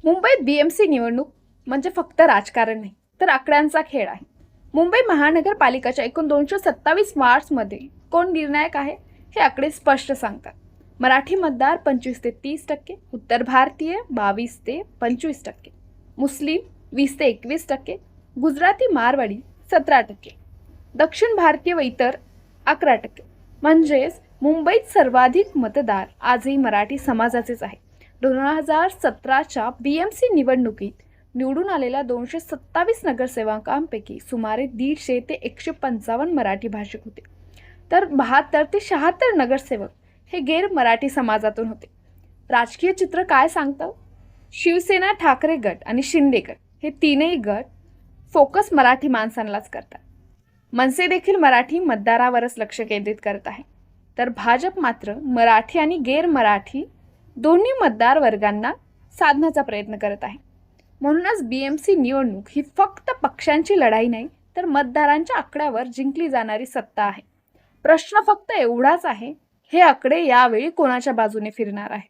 मुंबईत बीएमसी निवडणूक म्हणजे फक्त राजकारण नाही, तर आकड्यांचा खेळ आहे. मुंबई महानगरपालिकाच्या एकूण 227 वार्ड्समध्ये कोण निर्णायक आहे हे आकडे स्पष्ट सांगतात. मराठी मतदार 25 ते 30%, उत्तर भारतीय 22 ते 25%, मुस्लिम 20 ते 21%, गुजराती मारवाडी 17%, दक्षिण भारतीय व इतर 11%. म्हणजेच मुंबईत सर्वाधिक मतदार आजही मराठी समाजाचेच आहे. 2017च्या BMC निवडणुकीत निवडून आलेल्या 227 नगरसेवकांपैकी सुमारे 150 ते 155 मराठी भाषिक होते, तर 72 ते 76 नगरसेवक हे गैर मराठी समाजातून होते. राजकीय चित्र काय सांगतं? शिवसेना, ठाकरे गट आणि शिंदे गट हे तीनही गट फोकस मराठी माणसांनाच करतात. मनसे देखील मराठी मतदारावरच लक्ष केंद्रित करत आहे, तर भाजप मात्र मराठी आणि गैर मराठी दोन्ही मतदार वर्गांना साधण्याचा प्रयत्न करत आहे. म्हणूनच BMC निवडणूक ही फक्त पक्षांची लढाई नाही, तर मतदारांच्या आकड्यावर जिंकली जाणारी सत्ता आहे. प्रश्न फक्त एवढाच आहे, हे आकडे यावेळी कोणाच्या बाजूने फिरणार आहे.